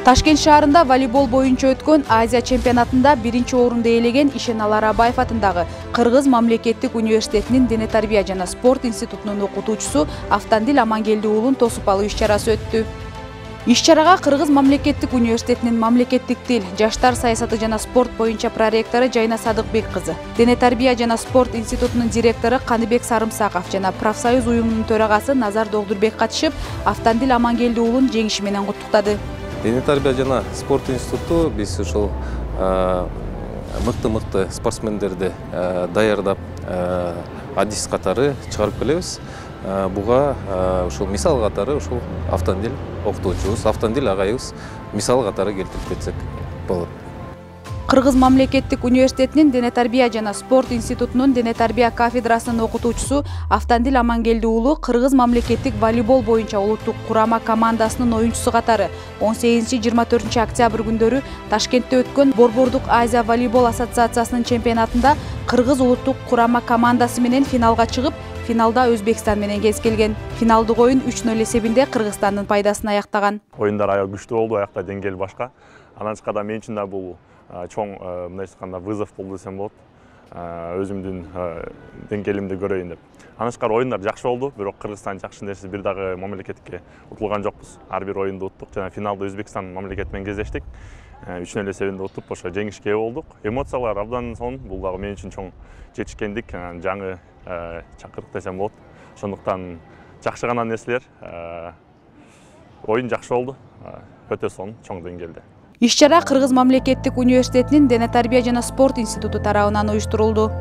Ташкент шаарында волейбол боюнча өткөн Азия чемпионатында биринчи орунду ээлеген Ишенал Арабаев атындагы Кыргыз мамлекеттик университетинин Дене тарбия жана спорт институтунун окутуучусу Автандил Амангелди уулун тосуп алуу иш-чарасы өттү. Иш-чарага Кыргыз мамлекеттик университетинин мамлекеттик тил, жаштар саясаты жана спорт боюнча проректору Жайна Садыкбек кызы, Дене тарбия жана спорт институтунун директору Каныбек Сарымсаков жана профсоюз уюмунун төрагасы Назар Догдурбек катышып, Автандил Амангелди уулун жеңиши менен куттуктады. Дене тарбия жана спорт институту биз ушул мыкты спортсмендерди даярдап адис катары чыгарып келебиз. Буга ушул мисал катары ушул Автандил окутуучубуз, Автандил агайыбыз мисал катары келтирип кетсек болот. Кыргыз мамлекеттик университетинин Дене тарбия жана спорт институтунун Дене тарбия кафедрасынын окутуучусу Автандил Амангелди уулу Кыргыз мамлекеттик волейбол боюнча улуттук курама командасынын оюнчусу катары 18-24 октябрь күндөрү Ташкентте өткөн Борбордук Азия волейбол ассоциациясынын чемпионатында Кыргыз улуттук курама командасы менен финалга чыгып, финалда Өзбекстан менен кескелген. Финалдык оюн 3-0 эсебинде Кыргызстандын пайдасына аяктаган. Оюндар аябай күчтүү болду, аякта деңгээл башка. Анан чыкканда мен үчүн да бул чоң мындай айтканда вызов болду десем болот. Өзүмдүн деңгээлимди көрөйүн деп. Анан тышкары оюндар жакшы болду, бирок Кыргызстан жакшы нерсе бир дагы мамлекетке утулган жокпуз. Ар бир оюнду уттук жана финалда Өзбекстан мамлекети менен кездештик. 3-0 эсебинде утуп, ошо жеңишке ээ болдук. Эмоциялар абдан сонун, бул дагы мен үчүн чоң жетишкендик, жаңы чакырык десем болот. Ошондуктан жакшы гана нерселер, оюн жакшы болду, өтө сонун, чоң деңгээлде. Иш-чара Кыргыз мамлекеттик университетинин Дене тарбия жана спорт институту тарабынан уюштурулду.